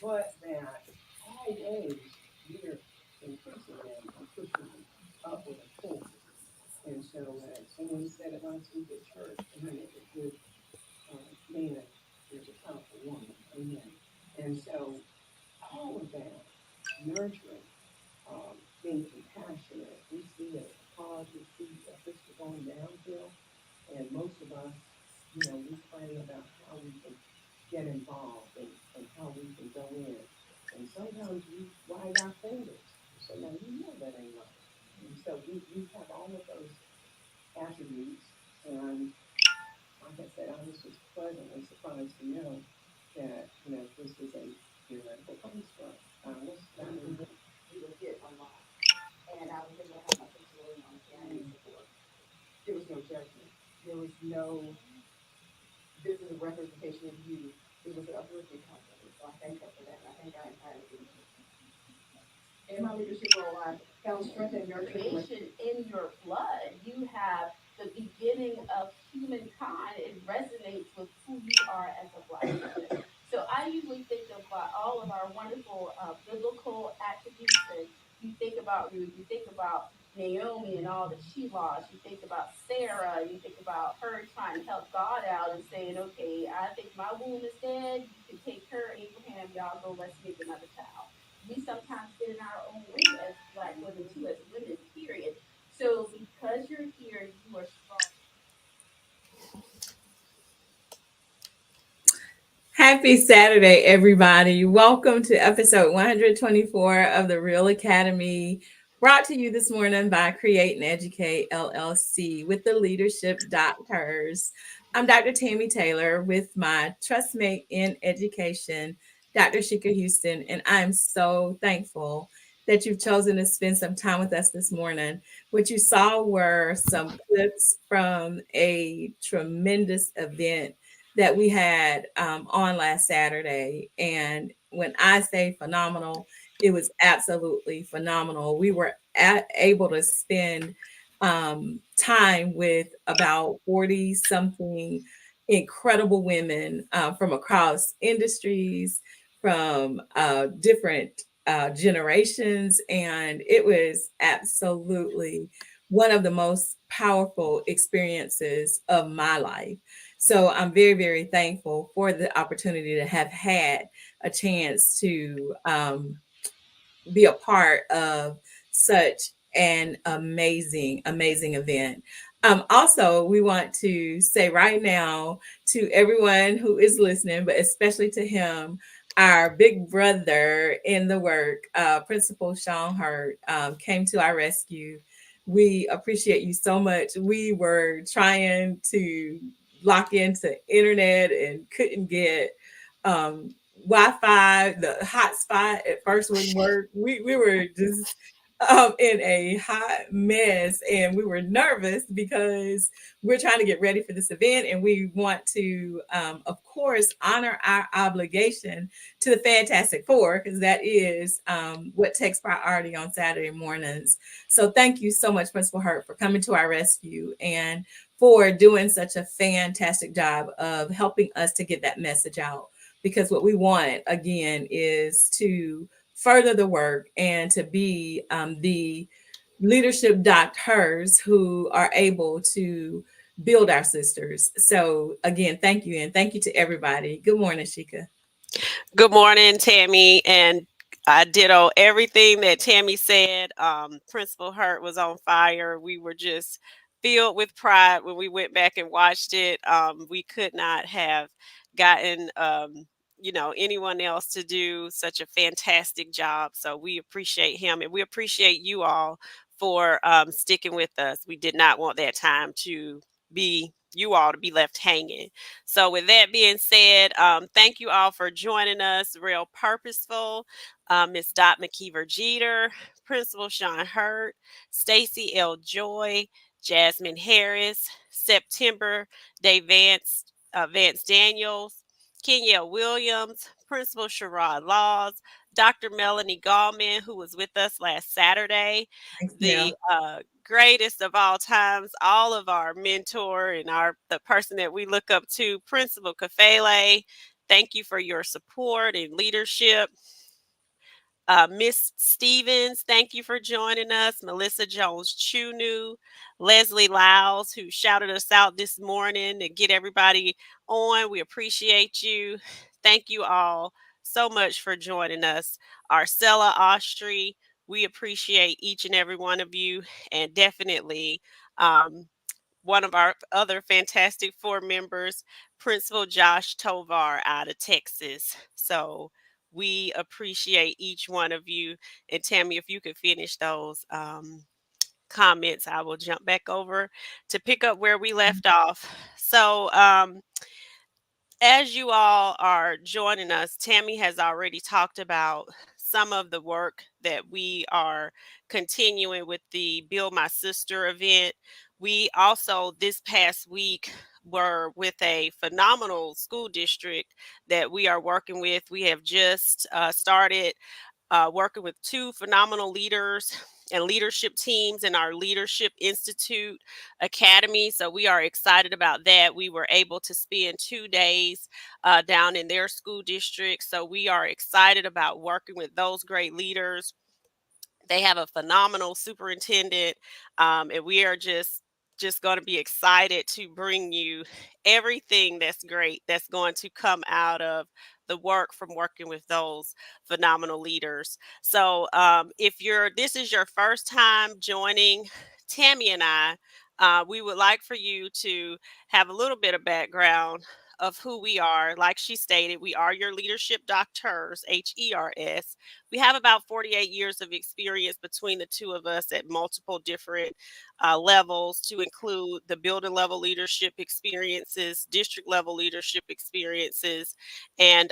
but that always we're increasing them and pushing them upward and forward. And so someone said it last week at church, honey, a good man, there's a powerful woman. Amen. And so all of that, nurturing, being compassionate, we see it hard, we see a sister going downhill, and most of us, we pray about how we can get involved and how we can go in. And sometimes we wag our fingers. So now you know that ain't right. And so we have all of those attributes. And like I said, I was just pleasantly surprised to know that, this is a theoretical construct. You would get a lot. And I was able to have my facility on Tammy support. There was no judgment. There was no, this is a representation of you. It was an uplifting company. So I thank her for that. And I thank our entire leadership. In my leadership role, I found strength and nurturation in your blood. You have the beginning of humankind. It resonates with who you are as a Black woman. So I usually think about all of our wonderful biblical attributes. And you think about Ruth, you think about Naomi and all that she lost. You think about Sarah. You think about her trying to help God out and saying, okay, I think my womb is dead. You can take her, Abraham, y'all go, let's make another child. We sometimes get in our own way as Black women too, as women, period. So because you're here, you are strong. Happy Saturday, everybody. Welcome to episode 124 of the Real Academy, brought to you this morning by Create and Educate LLC with the Leadership DoctHers. I'm Dr. Tammy Taylor with my trustmate in education, Dr. Sheka Houston, and I'm so thankful that you've chosen to spend some time with us this morning. What you saw were some clips from a tremendous event that we had on last Saturday. And when I say phenomenal, it was absolutely phenomenal. We were able to spend time with about 40 something incredible women from across industries, from different generations. And it was absolutely one of the most powerful experiences of my life. So I'm very, very thankful for the opportunity to have had a chance to be a part of such an amazing, amazing event. Also, we want to say right now to everyone who is listening, but especially to him, our big brother in the work, Principal Sean Hurt, came to our rescue. We appreciate you so much. We were trying to lock into internet and couldn't get Wi-Fi. The hotspot at first wouldn't work. We were just in a hot mess, and we were nervous because we're trying to get ready for this event, and we want to, of course, honor our obligation to the Fantastic Four, because that is what takes priority on Saturday mornings. So thank you so much, Principal Hurt, for coming to our rescue and for doing such a fantastic job of helping us to get that message out. Because what we want, again, is to further the work and to be the leadership doctors who are able to build our sisters. So again, thank you. And thank you to everybody. Good morning, Sheka. Good morning, Tammy. And I ditto everything that Tammy said. Principal Hurt was on fire. We were just filled with pride when we went back and watched it. We could not have gotten anyone else to do such a fantastic job. So we appreciate him, and we appreciate you all for sticking with us. We did not want that time to be you all to be left hanging. So with that being said, thank you all for joining us. Real Purposeful, Miss Dot McKeever Jeter, Principal Sean Hurt, Stacy L. Joy, Jasmine Harris, September Day Vance Daniels, Kenya Williams, Principal Sherrod Laws, Dr. Melanie Gallman, who was with us last Saturday, the greatest of all times, all of our mentor and the person that we look up to, Principal Kafele, Thank you for your support and leadership. Miss Stevens, thank you for joining us. Melissa Jones Chunu, Leslie Lyles, who shouted us out this morning to get everybody on. We appreciate you. Thank you all so much for joining us. Arcella Austri, we appreciate each and every one of you, and definitely one of our other fantastic 4 members, Principal Josh Tovar out of Texas. So we appreciate each one of you. And Tammy, if you could finish those comments, I will jump back over to pick up where we left off. So as you all are joining us, Tammy has already talked about some of the work that we are continuing with the Build My Sister event. We also, this past week, were with a phenomenal school district that we are working with. We have just started working with 2 phenomenal leaders and leadership teams in our Leadership Institute Academy. So we are excited about that. We were able to spend 2 days down in their school district. So we are excited about working with those great leaders. They have a phenomenal superintendent, and we are just going to be excited to bring you everything that's great that's going to come out of the work from working with those phenomenal leaders. So if this is your first time joining Tammy and I, we would like for you to have a little bit of background of who we are. Like she stated, we are your Leadership DoctHers, HERS. We have about 48 years of experience between the 2 of us at multiple different levels, to include the building level leadership experiences, district level leadership experiences. And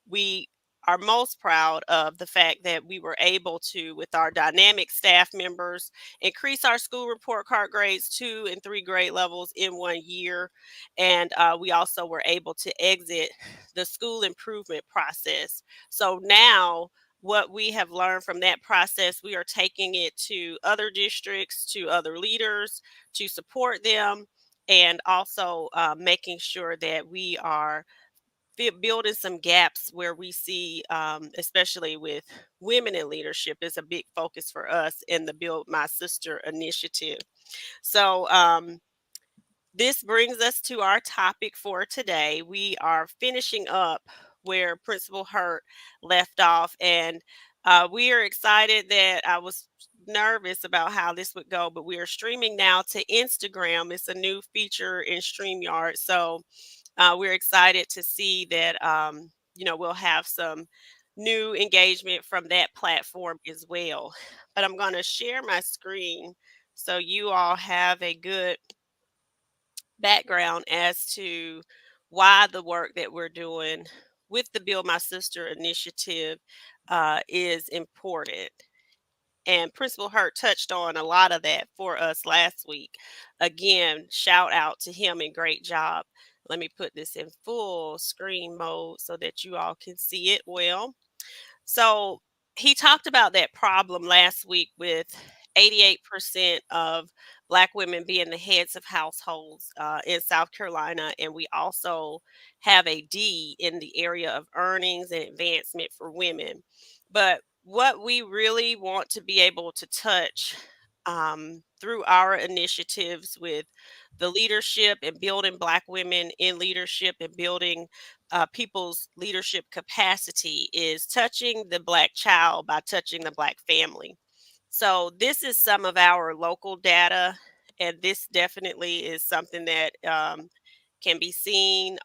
we are most proud of the fact that we were able to, with our dynamic staff members, increase our school report card grades 2 and 3 grade levels in 1 year. And we also were able to exit the school improvement process. So now, what we have learned from that process, we are taking it to other districts, to other leaders, to support them, and also making sure that we are building some gaps where we see, especially with women in leadership, is a big focus for us in the Build My Sister initiative. So this brings us to our topic for today. We are finishing up where Principal Hurt left off, and we are excited. That I was nervous about how this would go, but we are streaming now to Instagram. It's a new feature in StreamYard, so we're excited to see that we'll have some new engagement from that platform as well. But I'm going to share my screen so you all have a good background as to why the work that we're doing with the Build My Sister initiative is important. And Principal Hurt touched on a lot of that for us last week. Again, shout out to him and great job. Let me put this in full screen mode so that you all can see it well. So he talked about that problem last week with 88% of Black women being the heads of households in South Carolina. And we also have a D in the area of earnings and advancement for women. But what we really want to be able to touch through our initiatives with the leadership and building Black women in leadership and building people's leadership capacity is touching the Black child by touching the Black family. So this is some of our local data, and this definitely is something that can be seen,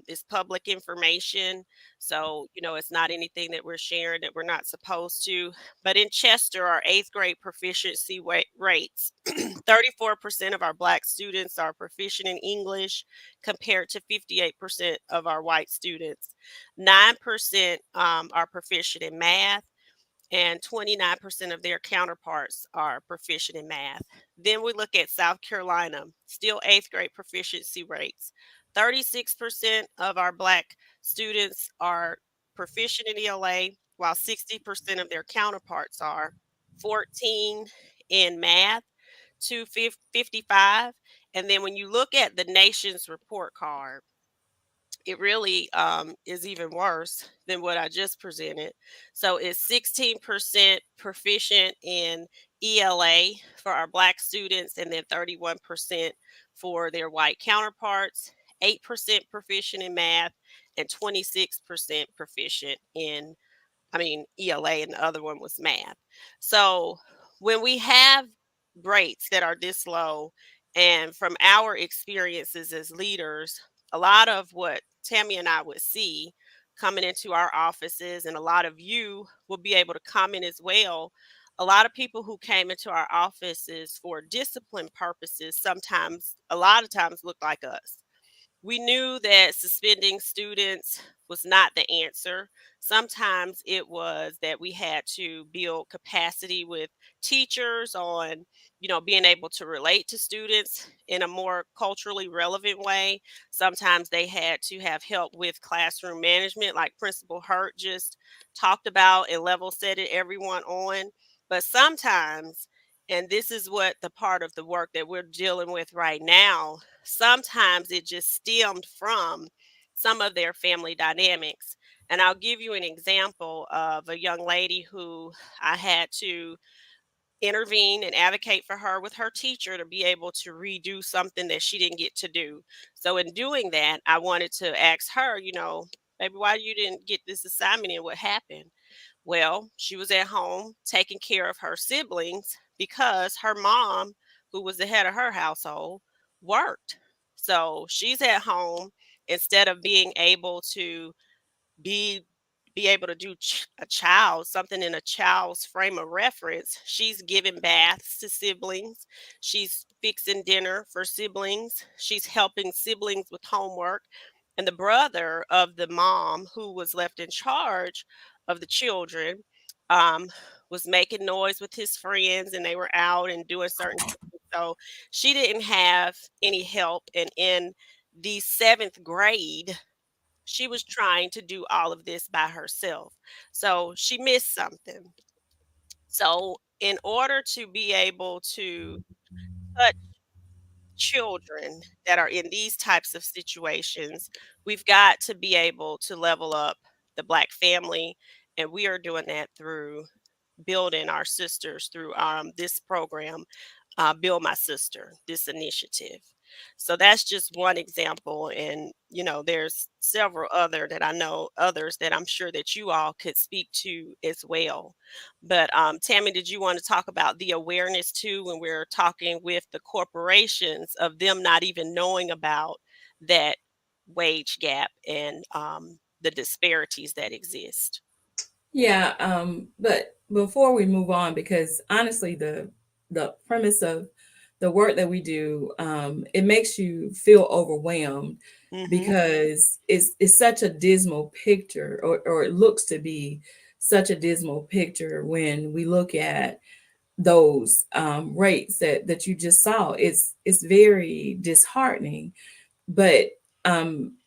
is public information. So, it's not anything that we're sharing that we're not supposed to. But in Chester, our 8th grade proficiency rates, 34% of our Black students are proficient in English compared to 58% of our white students. 9% are proficient in math, and 29% of their counterparts are proficient in math. Then we look at South Carolina, still 8th grade proficiency rates. 36% of our Black students are proficient in ELA, while 60% of their counterparts are. 14 in math, to 55. And then when you look at the nation's report card, it really is even worse than what I just presented. So it's 16% proficient in ELA for our Black students, and then 31% for their white counterparts, 8% proficient in math, and 26% proficient in ELA, and the other one was math. So when we have rates that are this low, and from our experiences as leaders, a lot of what Tammy and I would see coming into our offices, and a lot of you will be able to comment as well. A lot of people who came into our offices for discipline purposes sometimes, a lot of times, look like us. We knew that suspending students was not the answer. Sometimes it was that we had to build capacity with teachers on, being able to relate to students in a more culturally relevant way. Sometimes they had to have help with classroom management, like Principal Hurt just talked about, and level set everyone on. But sometimes, and this is what the part of the work that we're dealing with right now, sometimes it just stemmed from some of their family dynamics. And I'll give you an example of a young lady who I had to intervene and advocate for her with her teacher to be able to redo something that she didn't get to do. So in doing that, I wanted to ask her, maybe why you didn't get this assignment and what happened? Well, she was at home taking care of her siblings because her mom, who was the head of her household, worked. So she's at home instead of being able to be able to do a child something in a child's frame of reference. She's giving baths to siblings, she's fixing dinner for siblings, she's helping siblings with homework. And the brother of the mom who was left in charge of the children um, was making noise with his friends, and they were out and doing certain things. So she didn't have any help, and in the seventh grade she was trying to do all of this by herself. So she missed something. So, in order to be able to touch children that are in these types of situations, we've got to be able to level up the Black family. And we are doing that through building our sisters through this program, Build My Sister, this initiative. So that's just one example. And, there's several others that I'm sure that you all could speak to as well. But Tammy, did you want to talk about the awareness too, when we're talking with the corporations, of them not even knowing about that wage gap and the disparities that exist? Yeah, but before we move on, because honestly, the premise of the work that we do, it makes you feel overwhelmed Hmm. because it's such a dismal picture, or it looks to be such a dismal picture when we look at those rates that you just saw. It's very disheartening, but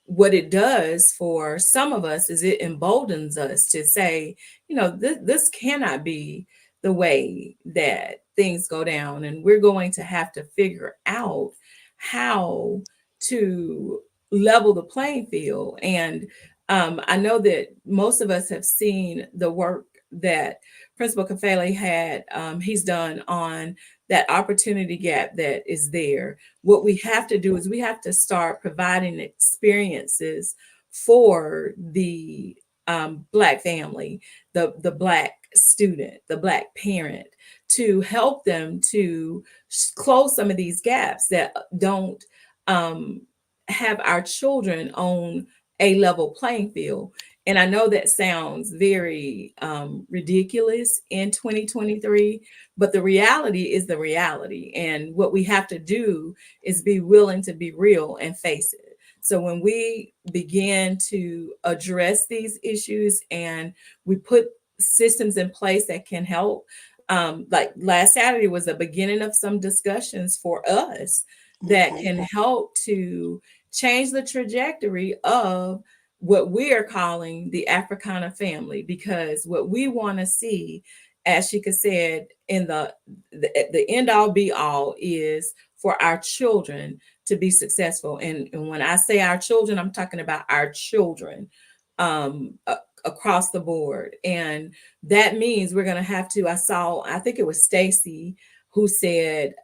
what it does for some of us is it emboldens us to say, this cannot be the way that things go down. And we're going to have to figure out how to level the playing field. And I know that most of us have seen the work that Principal Kafele he's done on that opportunity gap that is there. What we have to do is we have to start providing experiences for the Black family, the Black student, the Black parent, to help them to close some of these gaps that don't have our children on a level playing field. And I know that sounds very ridiculous in 2023, but the reality is the reality. And what we have to do is be willing to be real and face it. So when we begin to address these issues and we put systems in place that can help, like last Saturday was the beginning of some discussions for us that Hmm. can help to change the trajectory of what we are calling the Africana family, because what we want to see, as Sheka said, in the end all be all, is for our children to be successful. And when I say our children, I'm talking about our children across the board. And that means we're going to have to, I think it was Stacy who said,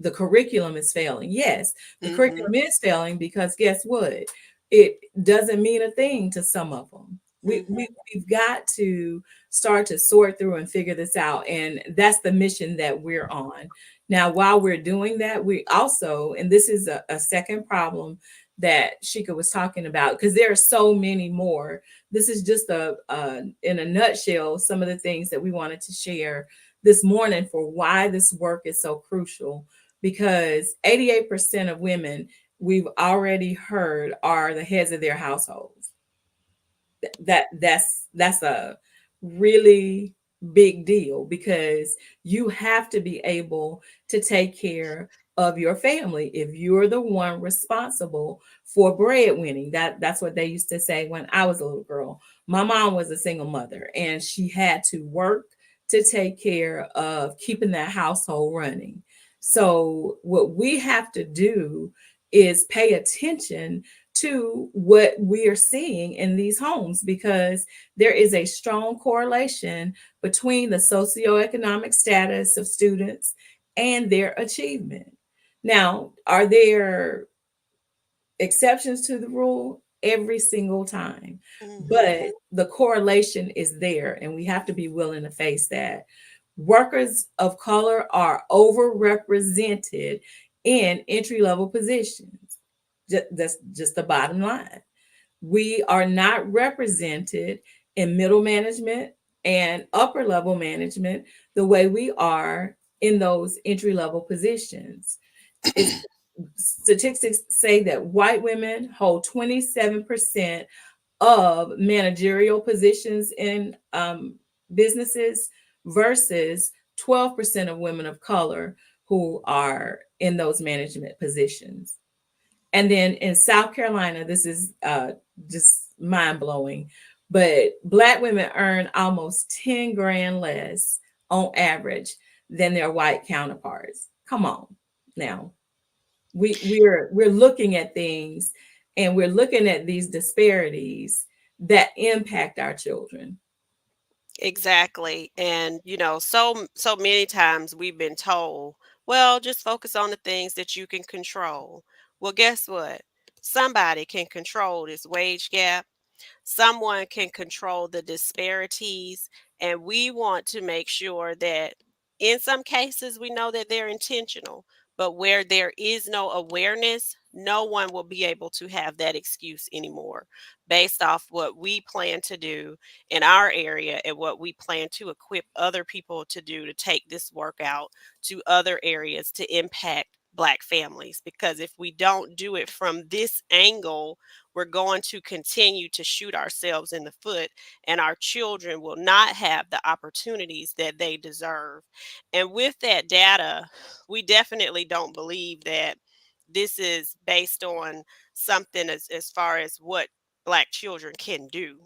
the curriculum is failing. Yes, the Mm-hmm. curriculum is failing because guess what? It doesn't mean a thing to some of them. Mm-hmm. We've got to start to sort through and figure this out. And that's the mission that we're on. Now, while we're doing that, we also, and this is a second problem that Sheka was talking about, because there are so many more. This is just in a nutshell, some of the things that we wanted to share this morning for why this work is so crucial. Because 88% of women we've already heard are the heads of their households. That's a really big deal, because you have to be able to take care of your family if you're the one responsible for breadwinning. That's what they used to say when I was a little girl. My mom was a single mother and she had to work to take care of keeping that household running. So what we have to do is pay attention to what we are seeing in these homes, because there is a strong correlation between the socioeconomic status of students and their achievement. Now, are there exceptions to the rule? Every single time. Mm-hmm. But the correlation is there, and we have to be willing to face that. Workers of color are overrepresented in entry level positions. That's just the bottom line. We are not represented in middle management and upper level management the way we are in those entry level positions. It's, statistics say that white women hold 27% of managerial positions in businesses versus 12% of women of color who are in those management positions. And then in South Carolina, this is just mind blowing, but Black women earn almost 10 grand less on average than their white counterparts. Come on now. We're looking at things, and we're looking at these disparities that impact our children. Exactly. And so many times we've been told, well, just focus on the things that you can control. Well, guess what? Somebody can control this wage gap. Someone can control the disparities, and we want to make sure that in some cases we know that they're intentional, but where there is no awareness, no one will be able to have that excuse anymore based off what we plan to do in our area and what we plan to equip other people to do to take this work out to other areas to impact Black families. Because if we don't do it from this angle, we're going to continue to shoot ourselves in the foot, and our children will not have the opportunities that they deserve. And with that data, we definitely don't believe that this is based on something as far as what Black children can do.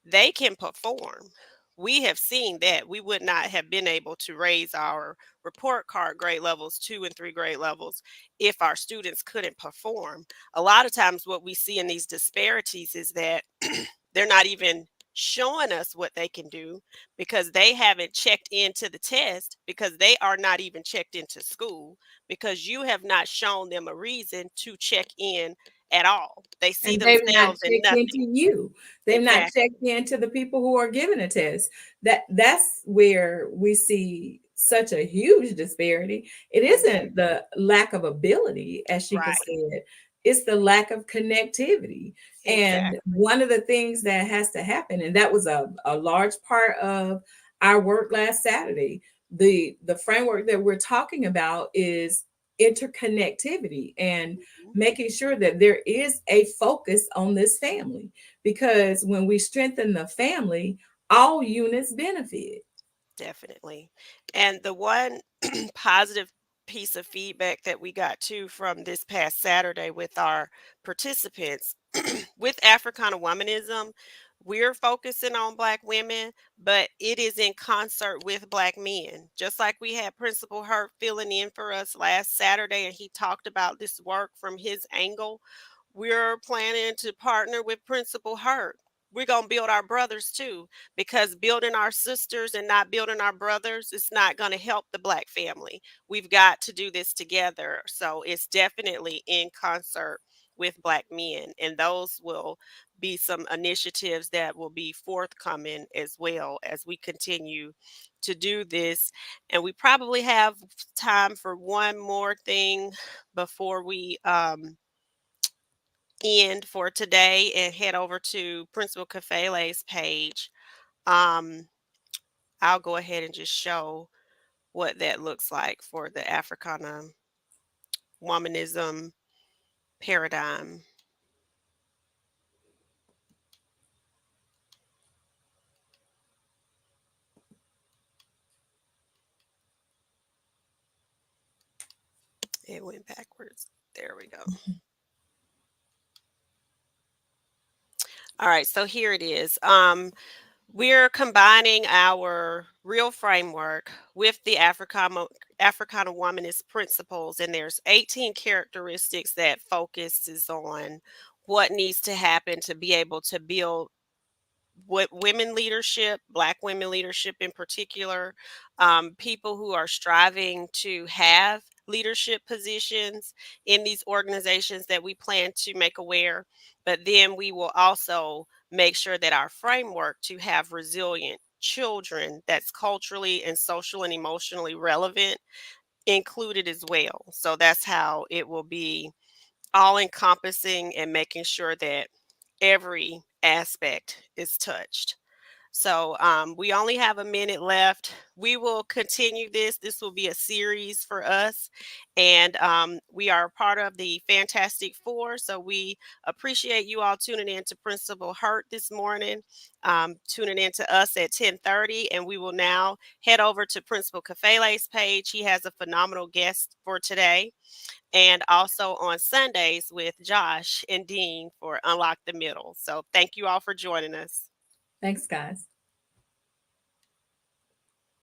They can perform. We have seen that we would not have been able to raise our report card grade levels, 2 and 3 grade levels, if our students couldn't perform. A lot of times, what we see in these disparities is that they're not even showing us what they can do because they haven't checked into the test, because they are not even checked into school, because you have not shown them a reason to check in at all. They see And they've not themselves in checked into nothing. you. They've not Exactly. checked into the people who are giving a test. That's where we see such a huge disparity. It Mhm. isn't the lack of ability, as Sheikah Right. said, it's the lack of connectivity. And Exactly. one of the things that has to happen, and that was a large part of our work last Saturday. The framework that we're talking about is interconnectivity and Mhm. making sure that there is a focus on this family, because when we strengthen the family, all units benefit. Definitely. And the one positive piece of feedback that we got too from this past Saturday with our participants with Africana womanism, we're focusing on Black women, but it is in concert with Black men. Just like we had Principal Hurt filling in for us last Saturday, and he talked about this work from his angle. We're planning to partner with Principal Hurt. We're going to build our brothers too, because building our sisters and not building our brothers is not going to help the Black family. We've got to do this together. So it's definitely in concert with Black men, and those will be some initiatives that will be forthcoming as well as we continue to do this. And we probably have time for one more thing before we end for today and head over to Principal Kafele's page. I'll go ahead and just show what that looks like for the Africana womanism paradigm. It went backwards. There we go. All right, so here it is. We're combining our real framework with the Africana womanist principles, and there's 18 characteristics that focuses on what needs to happen to be able to build what women leadership, Black women leadership in particular, people who are striving to have leadership positions in these organizations that we plan to make aware. But then we will also make sure that our framework to have resilient children that's culturally and social and emotionally relevant included as well. So that's how it will be all encompassing and making sure that every aspect is touched. So we only have a minute left. We will continue this. This will be a series for us. And we are part of the Fantastic Four. So we appreciate you all tuning in to Principal Hurt this morning, tuning in to us at 10:30. And we will now head over to Principal Kafele's page. He has a phenomenal guest for today. And also on Sundays with Josh and Dean for Unlock the Middle. So thank you all for joining us. Thanks, guys.